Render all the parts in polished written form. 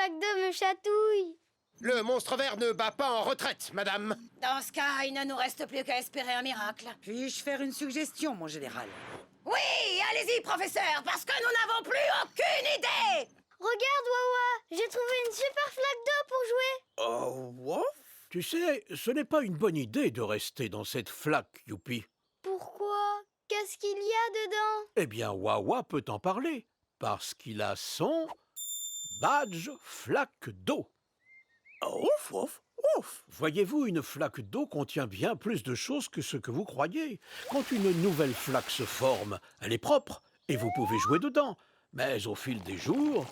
flaque d'eau me chatouille. Le monstre vert ne bat pas en retraite, madame. Dans ce cas, il ne nous reste plus qu'à espérer un miracle. Puis-je faire une suggestion, mon général? Oui, allez-y, professeur, parce que nous n'avons plus aucune idée. Regarde, Wawa, j'ai trouvé une super flaque d'eau pour jouer. Oh, what? Tu sais, ce n'est pas une bonne idée de rester dans cette flaque, Youpi. Pourquoi? Qu'est-ce qu'il y a dedans? Eh bien, Wawa peut en parler, parce qu'il a son badge flaque d'eau. Ouf, ouf, ouf. Voyez-vous, une flaque d'eau contient bien plus de choses que ce que vous croyez. Quand une nouvelle flaque se forme, elle est propre et vous pouvez jouer dedans. Mais au fil des jours,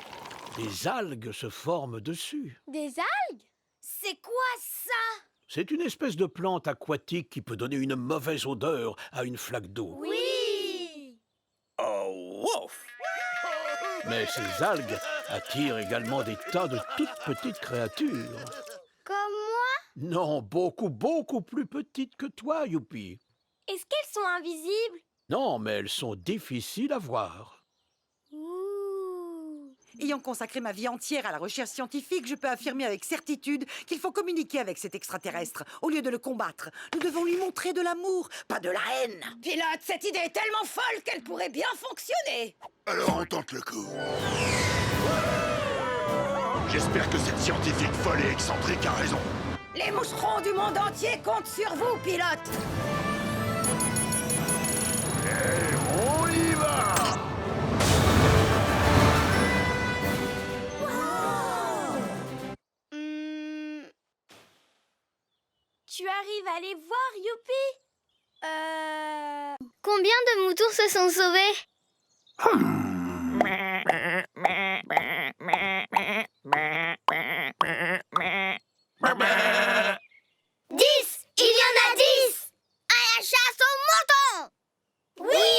des algues se forment dessus. Des algues? C'est quoi ça? C'est une espèce de plante aquatique qui peut donner une mauvaise odeur à une flaque d'eau. Oui. Oh, ouf. Mais ces algues attirent également des tas de toutes petites créatures. Comme moi? Non, beaucoup, beaucoup plus petites que toi, Youpi. Est-ce qu'elles sont invisibles? Non, mais elles sont difficiles à voir. Ouh. Ayant consacré ma vie entière à la recherche scientifique, je peux affirmer avec certitude qu'il faut communiquer avec cet extraterrestre. Au lieu de le combattre, nous devons lui montrer de l'amour, pas de la haine. Pilote, cette idée est tellement folle qu'elle pourrait bien fonctionner. Alors on tente le coup. J'espère que cette scientifique folle et excentrique a raison. Les moucherons du monde entier comptent sur vous, pilote. On y va! Tu arrives à les voir, Youpi? Combien de moutons se sont sauvés? Dix! Il y en a 10! À la chasse aux moutons! Oui!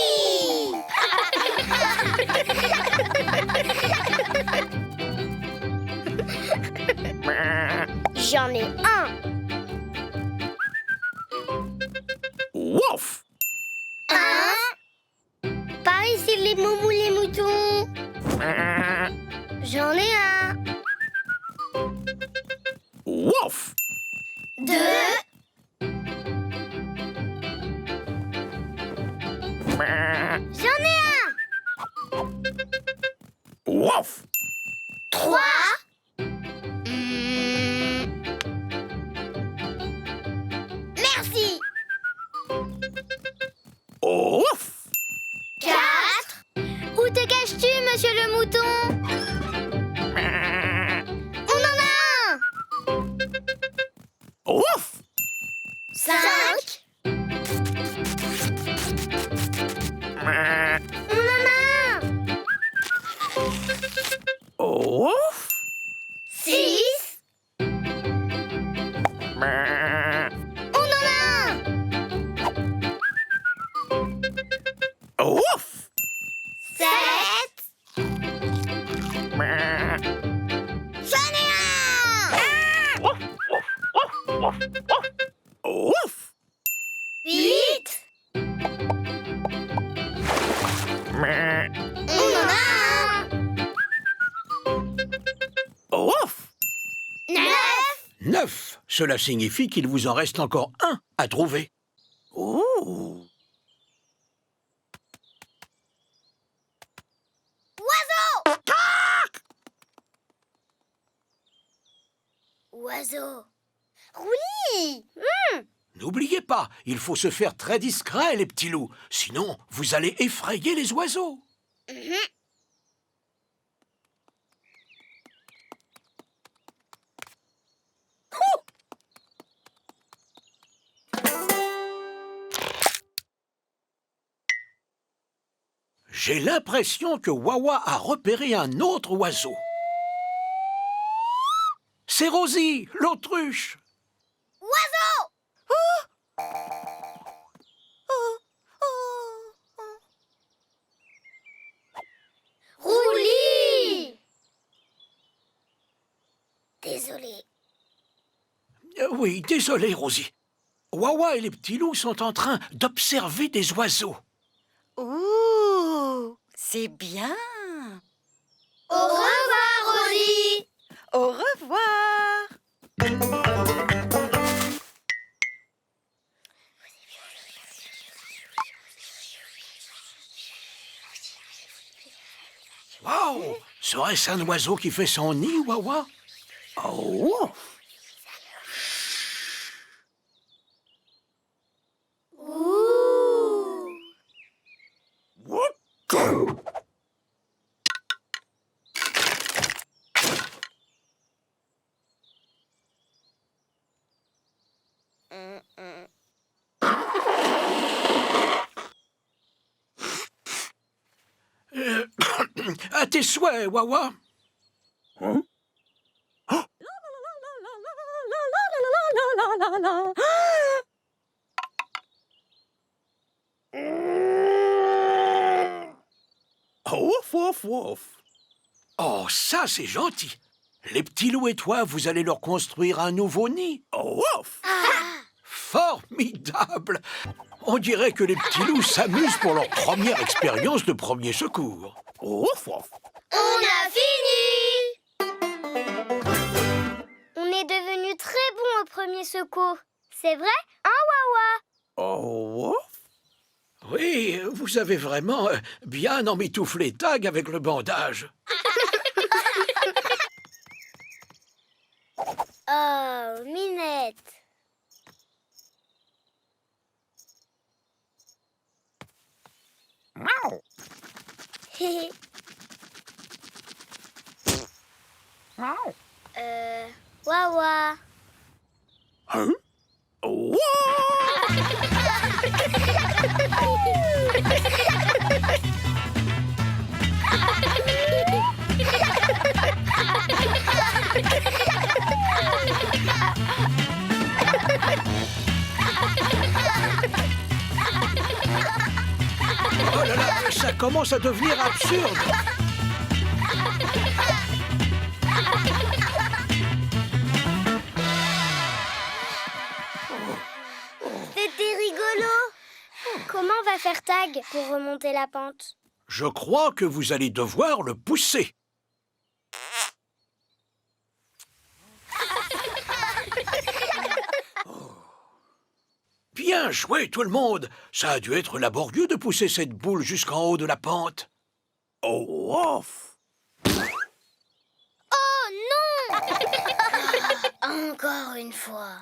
J'en ai un! Wouf! Par ici les moumous les moutons. J'en ai un. Wouf! 2. J'en ai un. Wouf! 3. Merci. Ouf! 4. Où te caches-tu, monsieur le mouton? On en a un. Ouf! 5. On en a un. Ouf! 6. On en a un. Ouf! 7. J'en ai un. Ouf! 8. On en a un. Ouf! 9. 9. Cela signifie qu'il vous en reste encore un à trouver. Ouh! Oiseau. Oui. N'oubliez pas, il faut se faire très discret, les petits loups. Sinon, vous allez effrayer les oiseaux. J'ai l'impression que Wawa a repéré un autre oiseau. C'est Rosie, l'autruche. Oiseau. Rouli. Désolé. Oui, désolé, Rosie. Wawa et les petits loups sont en train d'observer des oiseaux. Ouh, c'est bien. Au revoir, Rosie. Au revoir. Wow! Serait-ce un oiseau qui fait son nid, Wawa? Oh! À tes souhaits, Wawa. Ouf, ouf, ouf. Oh, ça, c'est gentil. Les petits loups et toi, vous allez leur construire un nouveau nid. Ouf. Formidable. On dirait que les petits loups s'amusent pour leur première expérience de premier secours. Ouf, ouf. On a fini! On est devenu très bon au premier secours. C'est vrai, hein, Wawa? Oh, ouf. Oui, vous avez vraiment bien emmitouflé Tag avec le bandage. Oh, Minette. Wawa. Hein? Oh. Oh là là, ça commence à devenir absurde. C'était rigolo. Comment va faire Tag pour remonter la pente? Je crois que vous allez devoir le pousser. Bien joué, tout le monde. Ça a dû être laborieux de pousser cette boule jusqu'en haut de la pente. Oh, off. Oh non! Encore une fois.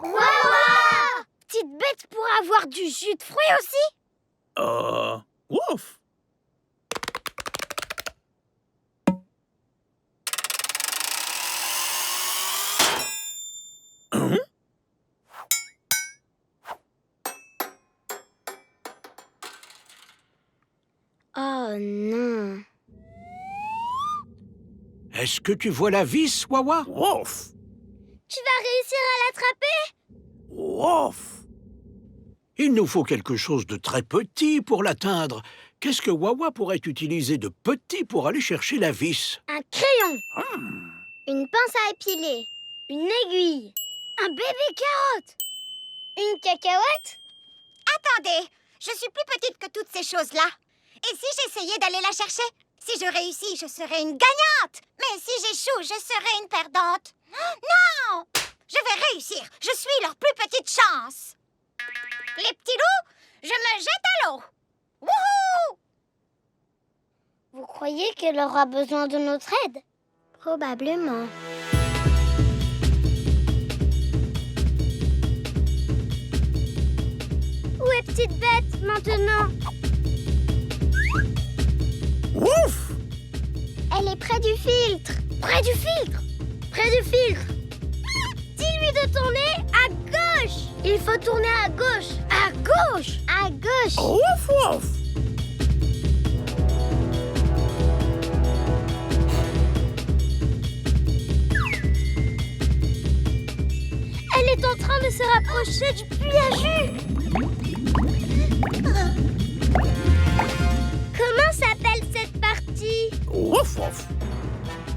Wawa! Petite bête pour avoir du jus de fruits aussi? Ouf. Hein? Oh non. Est-ce que tu vois la vis, Wawa? Ouf. Tu vas réussir à l'attraper? Ouf. Il nous faut quelque chose de très petit pour l'atteindre. Qu'est-ce que Wawa pourrait utiliser de petit pour aller chercher la vis? Un crayon. Une pince à épiler. Une aiguille. Un bébé carotte. Une cacahuète. Attendez, je suis plus petite que toutes ces choses-là. Et si j'essayais d'aller la chercher? Si je réussis, je serai une gagnante. Mais si j'échoue, je serai une perdante. Non! Je vais réussir. Je suis leur plus petite chance. Les petits loups, je me jette à l'eau. Wouhou! Vous croyez qu'elle aura besoin de notre aide? Probablement. Où est petite bête maintenant? Ouf. Elle est près du filtre. Près du filtre. Près du filtre. Dis-lui de tourner à gauche. Il faut tourner à gauche. À gauche. À gauche. Ouf, ouf. Elle est en train de se rapprocher du puits à jus. Comment s'appelle cette partie? Ouf, ouf.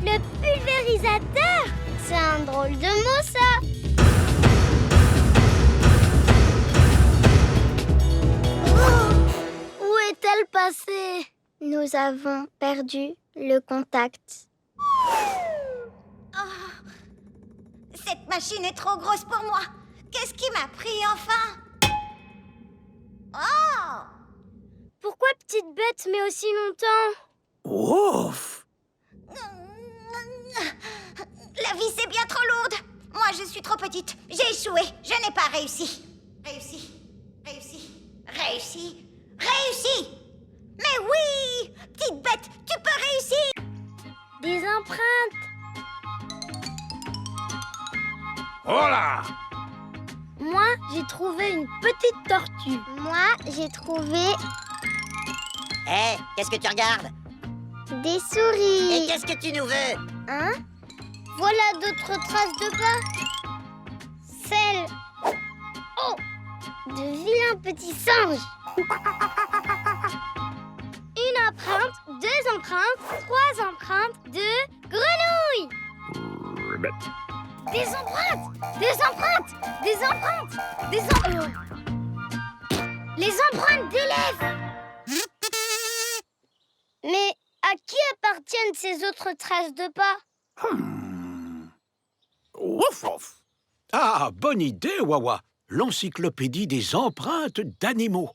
Le pulvérisateur. C'est un drôle de mot, ça. Oh, où est-elle passée? Nous avons perdu le contact. Cette machine est trop grosse pour moi. Qu'est-ce qui m'a pris enfin? Oh! Pourquoi petite bête met aussi longtemps? Ouf! La vie, c'est bien trop lourde. Moi, je suis trop petite. J'ai échoué. Je n'ai pas réussi. Réussi. Mais oui! Petite bête, tu peux réussir! Des empreintes. Voilà! Moi, j'ai trouvé une petite tortue. Moi, j'ai trouvé Hé, qu'est-ce que tu regardes? des Et souris. qu'est-ce que tu nous veux? Hein? Voilà d'autres traces de pas. Celles... Oh! De vilains petits singes. Une empreinte, deux empreintes, trois empreintes de grenouilles. Des empreintes! Des empreintes! Des empreintes! Les empreintes d'élèves! Mais à qui appartiennent ces autres traces de pas? Ouf, ouf. Ah, bonne idée, Wawa. L'encyclopédie des empreintes d'animaux.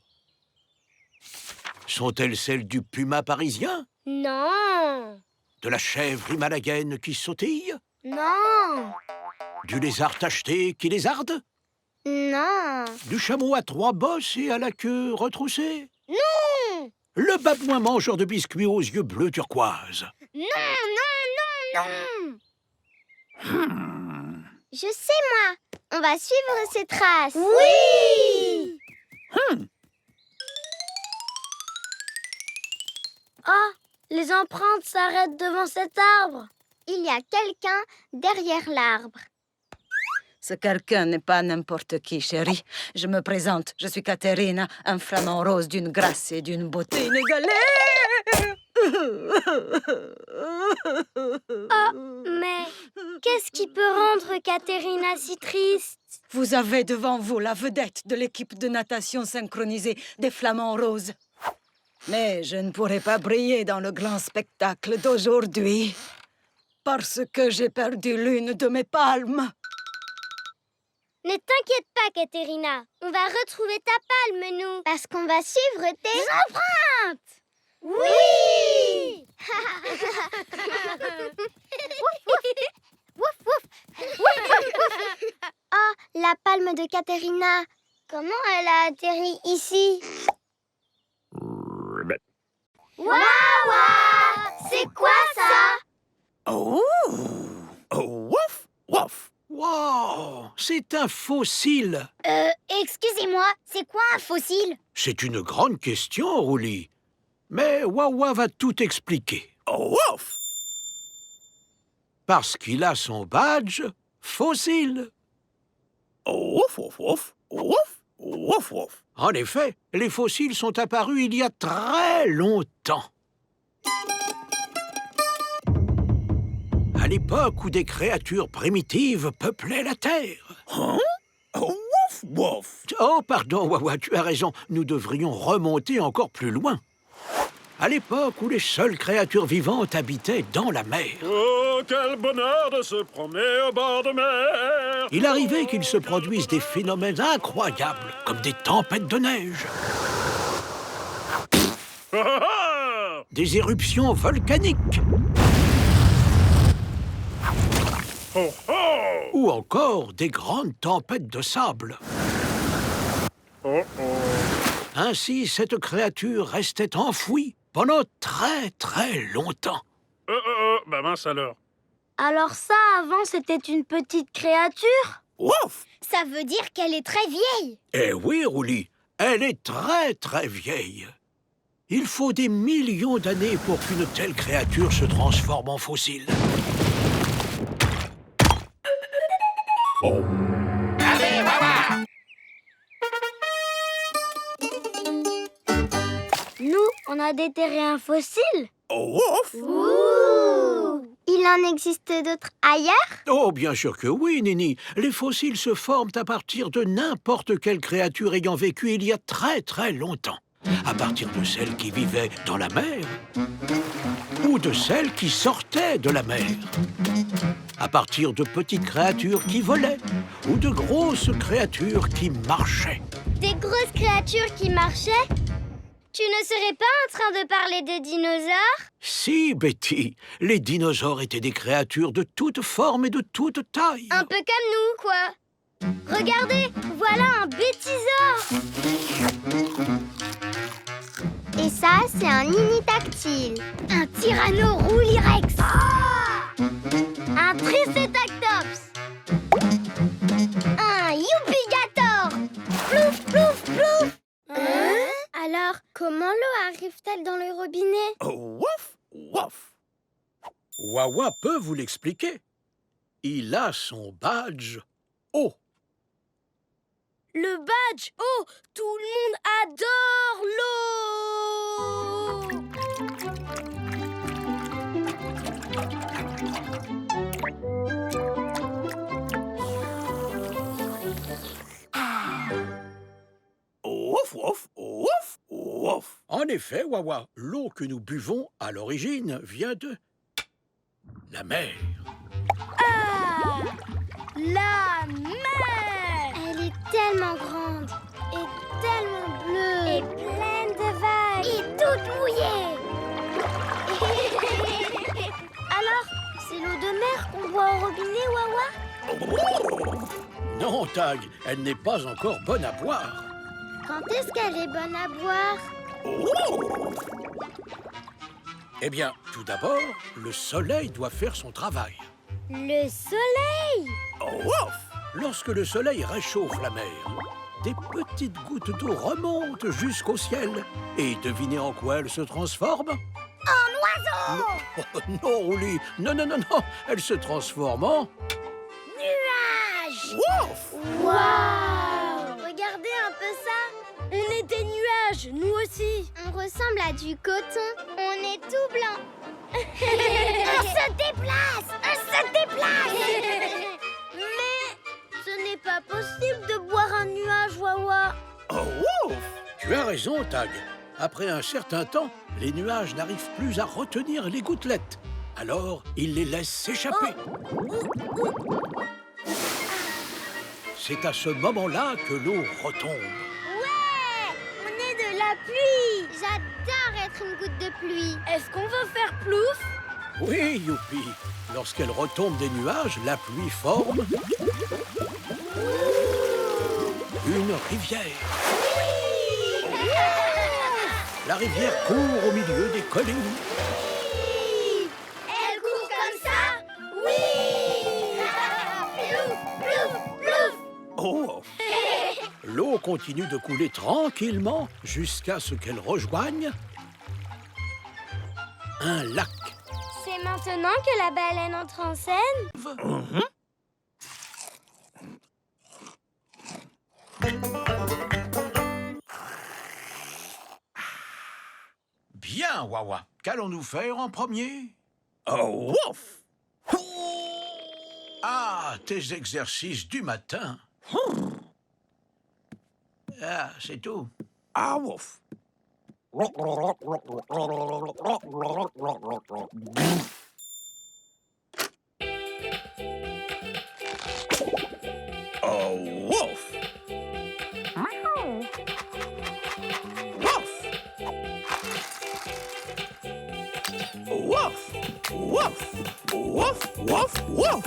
Sont-elles celles du puma parisien? Non! De la chèvre himalayenne qui sautille? Non! Du lézard tacheté qui lézarde? Non! Du chameau à trois bosses et à la queue retroussée? Non! Le babouin mangeur de biscuits aux yeux bleus turquoise? Non! Je sais, moi! On va suivre ces traces! Oui! Ah! Les empreintes s'arrêtent devant cet arbre! Il y a quelqu'un derrière l'arbre. Ce quelqu'un n'est pas n'importe qui, chérie. Je me présente, je suis Caterina, un flamant rose d'une grâce et d'une beauté inégalée. Ah, mais qu'est-ce qui peut rendre Caterina si triste? Vous avez devant vous la vedette de l'équipe de natation synchronisée des Flamands Roses. Mais je ne pourrai pas briller dans le grand spectacle d'aujourd'hui parce que j'ai perdu l'une de mes palmes. Ne t'inquiète pas, Caterina. On va retrouver ta palme, nous. Parce qu'on va suivre tes empreintes. Oui! Oh, la palme de Caterina. Comment elle a atterri ici? Waouh! C'est quoi ça? Oh! Oh, wouf, wouf. Wow! C'est un fossile. Excusez-moi, c'est quoi un fossile? C'est une grande question, Rouli. Mais Wawa va tout expliquer. Oh, wouf! Parce qu'il a son badge fossile. Oh, wouf, wouf, wouf, wouf, wouf, wouf. En effet, les fossiles sont apparus il y a très longtemps. À l'époque où des créatures primitives peuplaient la Terre. Hein? Oh, wouf, wouf. Oh, pardon, Wawa, tu as raison. Nous devrions remonter encore plus loin. À l'époque où les seules créatures vivantes habitaient dans la mer. Oh, quel bonheur de se promener au bord de mer! Il arrivait qu'il se produise des phénomènes incroyables, comme des tempêtes de neige, des éruptions volcaniques, Oh, oh! ou encore des grandes tempêtes de sable. Oh, oh! Ainsi, cette créature restait enfouie pendant très très longtemps. Bah mince alors. Alors ça, avant, c'était une petite créature? Ouf! Ça veut dire qu'elle est très vieille. Eh oui, Rouli, elle est très très vieille. Il faut des millions d'années pour qu'une telle créature se transforme en fossile. Allez, Wawa! Nous, on a déterré un fossile. Oh, ouf! Ouh! Il Il en existe d'autres ailleurs? Oh, bien sûr que oui, Nini. Les fossiles se forment à partir de n'importe quelle créature ayant vécu il y a très très longtemps. À partir de celles qui vivaient dans la mer, ou de celles qui sortaient de la mer. À partir de petites créatures qui volaient, ou de grosses créatures qui marchaient. Des grosses créatures qui marchaient? Tu ne serais pas en train de parler des dinosaures? Si, Betty, les dinosaures étaient des créatures de toutes formes et de toutes tailles. Un peu comme nous, quoi. Regardez, voilà un bêtisaure. Et ça, c'est un initactyle. Un tyrannoroulirex. Un tricétactops. Un youpigator. Plouf, plouf, plouf. Alors, comment l'eau arrive-t-elle dans le robinet? Oh, wouf, wouf. Wawa peut vous l'expliquer. Il a son badge eau. Le badge eau. Tout le monde adore l'eau. Ouf, ouf, ouf, ouf. En effet, Wawa, l'eau que nous buvons à l'origine vient de la mer. Ah! La mer! Elle est tellement grande et tellement bleue et pleine de vagues et toute mouillée. Alors, c'est l'eau de mer qu'on boit au robinet, Wawa? Non, Tag, elle n'est pas encore bonne à boire. Quand est-ce qu'elle est bonne à boire? Eh bien, tout d'abord, le soleil doit faire son travail. Le soleil! Lorsque le soleil réchauffe la mer, des petites gouttes d'eau remontent jusqu'au ciel. Et devinez en quoi elles se transforment? En oiseau! Non, Rouli, non, non, non, non, elles se transforment en... Nuage! Waouh! Regardez un peu ça! On est des nuages, nous aussi! On ressemble à du coton. On est tout blanc. On se déplace! On se déplace! Mais ce n'est pas possible de boire un nuage, Wawa. Tu as raison, Tag. Après un certain temps, les nuages n'arrivent plus à retenir les gouttelettes. Alors, ils les laissent s'échapper. C'est à ce moment-là que l'eau retombe. Ouais! On est de la pluie! J'adore être une goutte de pluie. Est-ce qu'on va faire plouf? Oui, Youpi. Lorsqu'elle retombe des nuages, la pluie forme... une rivière. La rivière court au milieu des collines. Elle court comme ça? Oui! Plouf, plouf, plouf! Oh! L'eau continue de couler tranquillement jusqu'à ce qu'elle rejoigne un lac. C'est maintenant que la baleine entre en scène? Bien, Wawa. Qu'allons-nous faire en premier? Oh, wouf! Ah, tes exercices du matin. Ah, c'est tout. Ah, wouf! Oh, wouf! Wouf! Wouf! Wouf! Wouf! Wouf! Wouf! Wouf! Wouf! Wouf!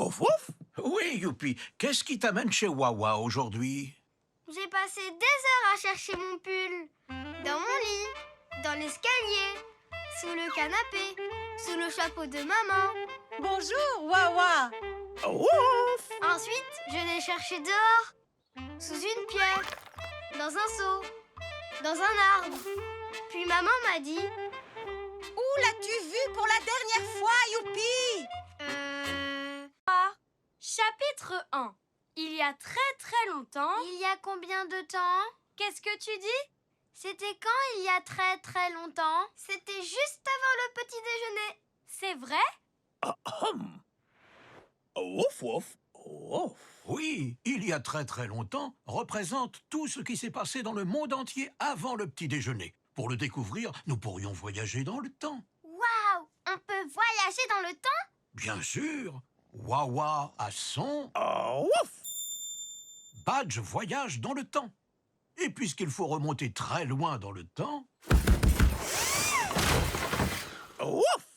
Ouf, ouf. Oui, Youpi, qu'est-ce qui t'amène chez Wawa aujourd'hui? J'ai passé des heures à chercher mon pull. Dans mon lit, dans l'escalier, sous le canapé, sous le chapeau de maman. Bonjour, Wawa. Ouf. Ensuite, je l'ai cherché dehors, sous une pierre, dans un seau, dans un arbre. Puis maman m'a dit... Où l'as-tu vu pour la dernière fois, Youpi? Chapitre 1. Il y a très longtemps... Il y a combien de temps? Qu'est-ce que tu dis? C'était quand il y a très longtemps? C'était juste avant le petit déjeuner. C'est vrai? Ouf, ouf, ouf. Oui, il y a très longtemps, représente tout ce qui s'est passé dans le monde entier avant le petit déjeuner. Pour le découvrir, nous pourrions voyager dans le temps. Waouh! On peut voyager dans le temps? Bien sûr, Wawa a son... Ouf. Badge voyage dans le temps. Et puisqu'il faut remonter très loin dans le temps, Ouf.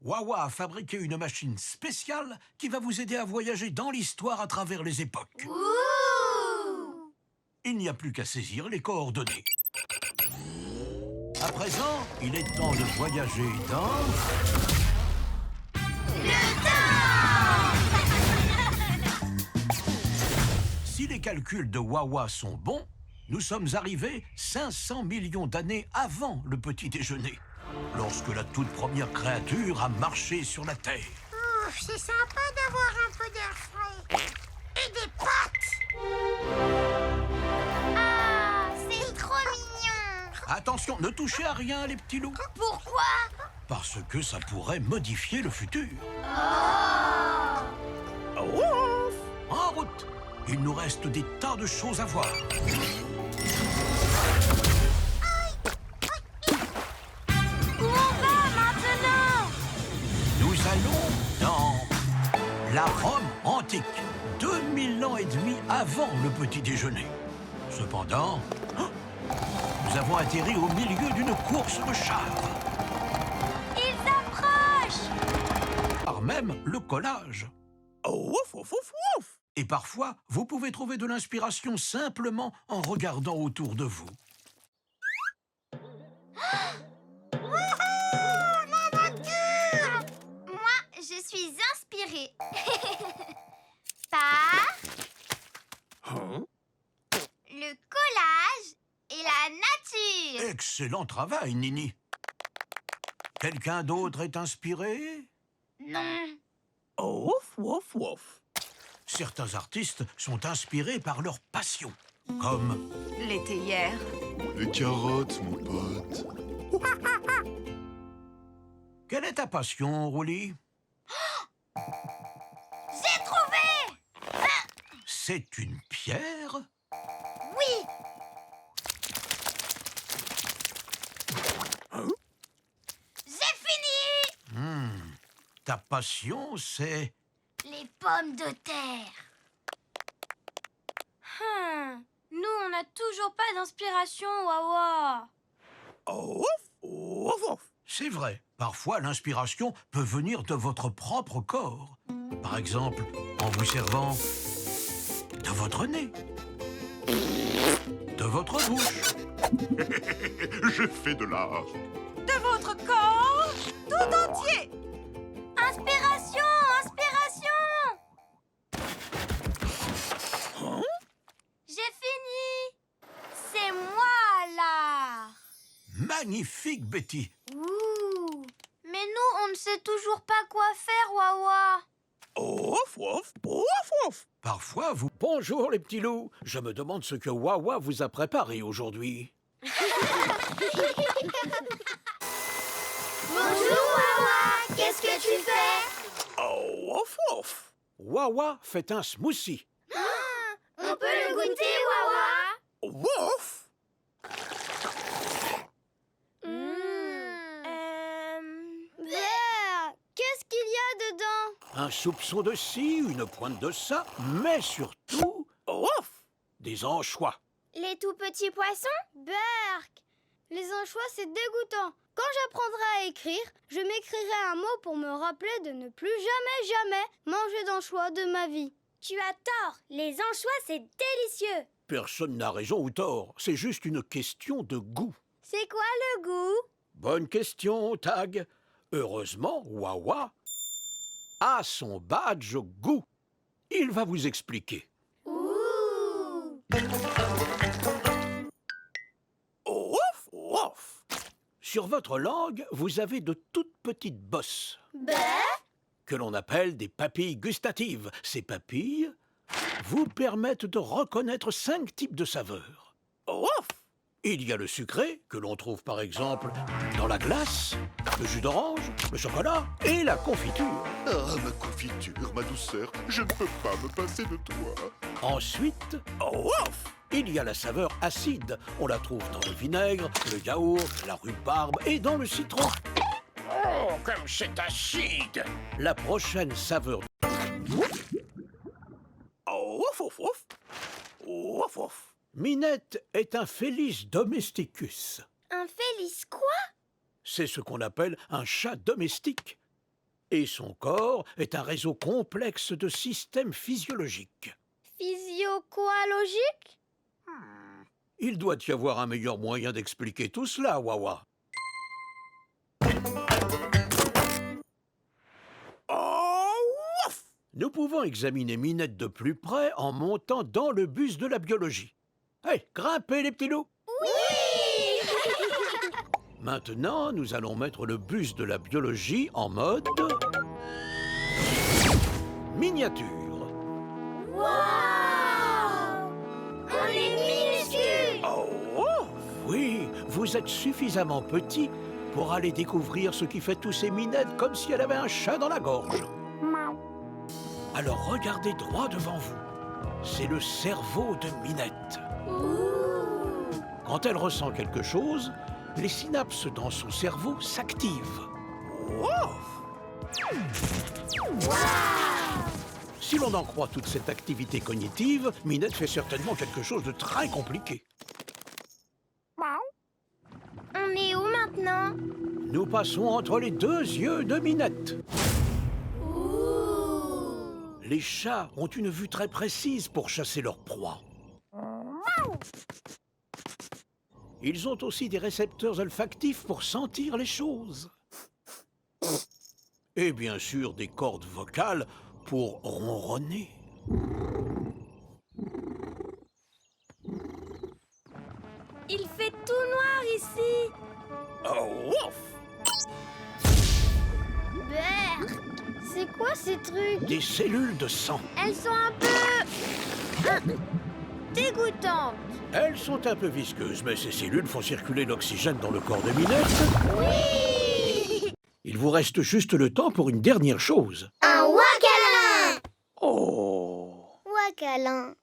Wawa a fabriqué une machine spéciale qui va vous aider à voyager dans l'histoire à travers les époques. Ouh! Il n'y a plus qu'à saisir les coordonnées. À présent, il est temps de voyager dans... Si les calculs de Wawa sont bons, nous sommes arrivés 500 millions d'années avant le petit déjeuner, lorsque la toute première créature a marché sur la Terre. Ouf, c'est sympa d'avoir un peu d'air frais. Et des pattes. Ah, c'est trop mignon! Attention, ne touchez à rien, les petits loups, Pourquoi? parce que ça pourrait modifier le futur. Ouf. En route! Il nous reste des tas de choses à voir. Où on va maintenant? Nous allons dans la Rome antique, 2000 ans et demi avant le petit déjeuner. Cependant, nous avons atterri au milieu d'une course de chars, Ils approchent! par même le collage. Ouf, ouf, ouf, ouf. Et parfois, vous pouvez trouver de l'inspiration simplement en regardant autour de vous. Moi, je suis inspirée par le collage et la nature. Excellent travail, Nini. Quelqu'un d'autre est inspiré? Non. Ouf, ouf, ouf. Certains artistes sont inspirés par leur passion, comme Les théières. Les carottes, mon pote. quelle est ta passion, Rouly? J'ai trouvé! C'est une pierre? Oui! J'ai fini! Ta passion, c'est... Les pommes de terre. Nous, on n'a toujours pas d'inspiration, Wawa. Ouf, ouf, ouf. C'est vrai. Parfois, l'inspiration peut venir de votre propre corps. Par exemple, en vous servant de votre nez, de votre bouche. Je fais de l'art. De votre corps tout entier. Inspiration! Inspiration! J'ai fini. C'est moi, là. Magnifique, Betty. Ouh! Mais nous, on ne sait toujours pas quoi faire, Wawa. Ouf, ouf, ouf, ouf. Parfois, vous... Bonjour, les petits loups. Je me demande ce que Wawa vous a préparé aujourd'hui. Bonjour, Wawa. Qu'est-ce que tu fais? Ouf, ouf. Wawa fait un smoothie. On peut le goûter, Wawa? Ouf. Qu'est-ce qu'il y a dedans? Un soupçon de ci, une pointe de ça, mais surtout... Ouf. Des anchois. Les tout petits poissons? Berk! Les anchois, c'est dégoûtant. quand j'apprendrai à écrire, je m'écrirai un mot pour me rappeler de ne plus jamais manger d'anchois de ma vie. Tu as tort. Les anchois, c'est délicieux. Personne n'a raison ou tort, c'est juste une question de goût. C'est quoi le goût? Bonne question, Tag. Heureusement, Wawa a son badge goût. Il va vous expliquer. Ouf, ouf. Sur votre langue, vous avez de toutes petites bosses que l'on appelle des papilles gustatives. Ces papilles vous permettent de reconnaître 5 types de saveurs. Ouf. Il y a le sucré, que l'on trouve par exemple dans la glace, le jus d'orange, le chocolat et la confiture. Ah, ma confiture, ma douceur, je ne peux pas me passer de toi. Ensuite, il y a la saveur acide. On la trouve dans le vinaigre, le yaourt, la rhubarbe et dans le citron. Oh, comme c'est acide! La prochaine saveur... Minette est un Felis domesticus. Un Félis quoi? C'est ce qu'on appelle un chat domestique. Et son corps est un réseau complexe de systèmes physiologiques. Physio-quoi-logique? Il doit y avoir un meilleur moyen d'expliquer tout cela, Wawa. Nous pouvons examiner Minette de plus près en montant dans le bus de la biologie. Hey, grimpez les petits loups! Oui! Maintenant, nous allons mettre le bus de la biologie en mode... miniature. Waouh! On est minuscule! Oh, oui, vous êtes suffisamment petit pour aller découvrir ce qui fait tousser Minette comme si elle avait un chat dans la gorge. Alors regardez droit devant vous. C'est le cerveau de Minette. Quand elle ressent quelque chose, les synapses dans son cerveau s'activent. Si l'on en croit toute cette activité cognitive, Minette fait certainement quelque chose de très compliqué. On est où maintenant? Nous passons entre les 2 yeux de Minette. Les chats ont une vue très précise pour chasser leur proie. Ils ont aussi des récepteurs olfactifs pour sentir les choses. Et bien sûr des cordes vocales pour ronronner. Il fait tout noir ici. Oh, ouf! Berk! C'est quoi ces trucs? Des cellules de sang. Elles sont un peu... dégoûtantes. Elles sont un peu visqueuses, mais ces cellules font circuler l'oxygène dans le corps de Minette. Oui! Il vous reste juste le temps pour une dernière chose. Un wakalan! Oh! Wakalan.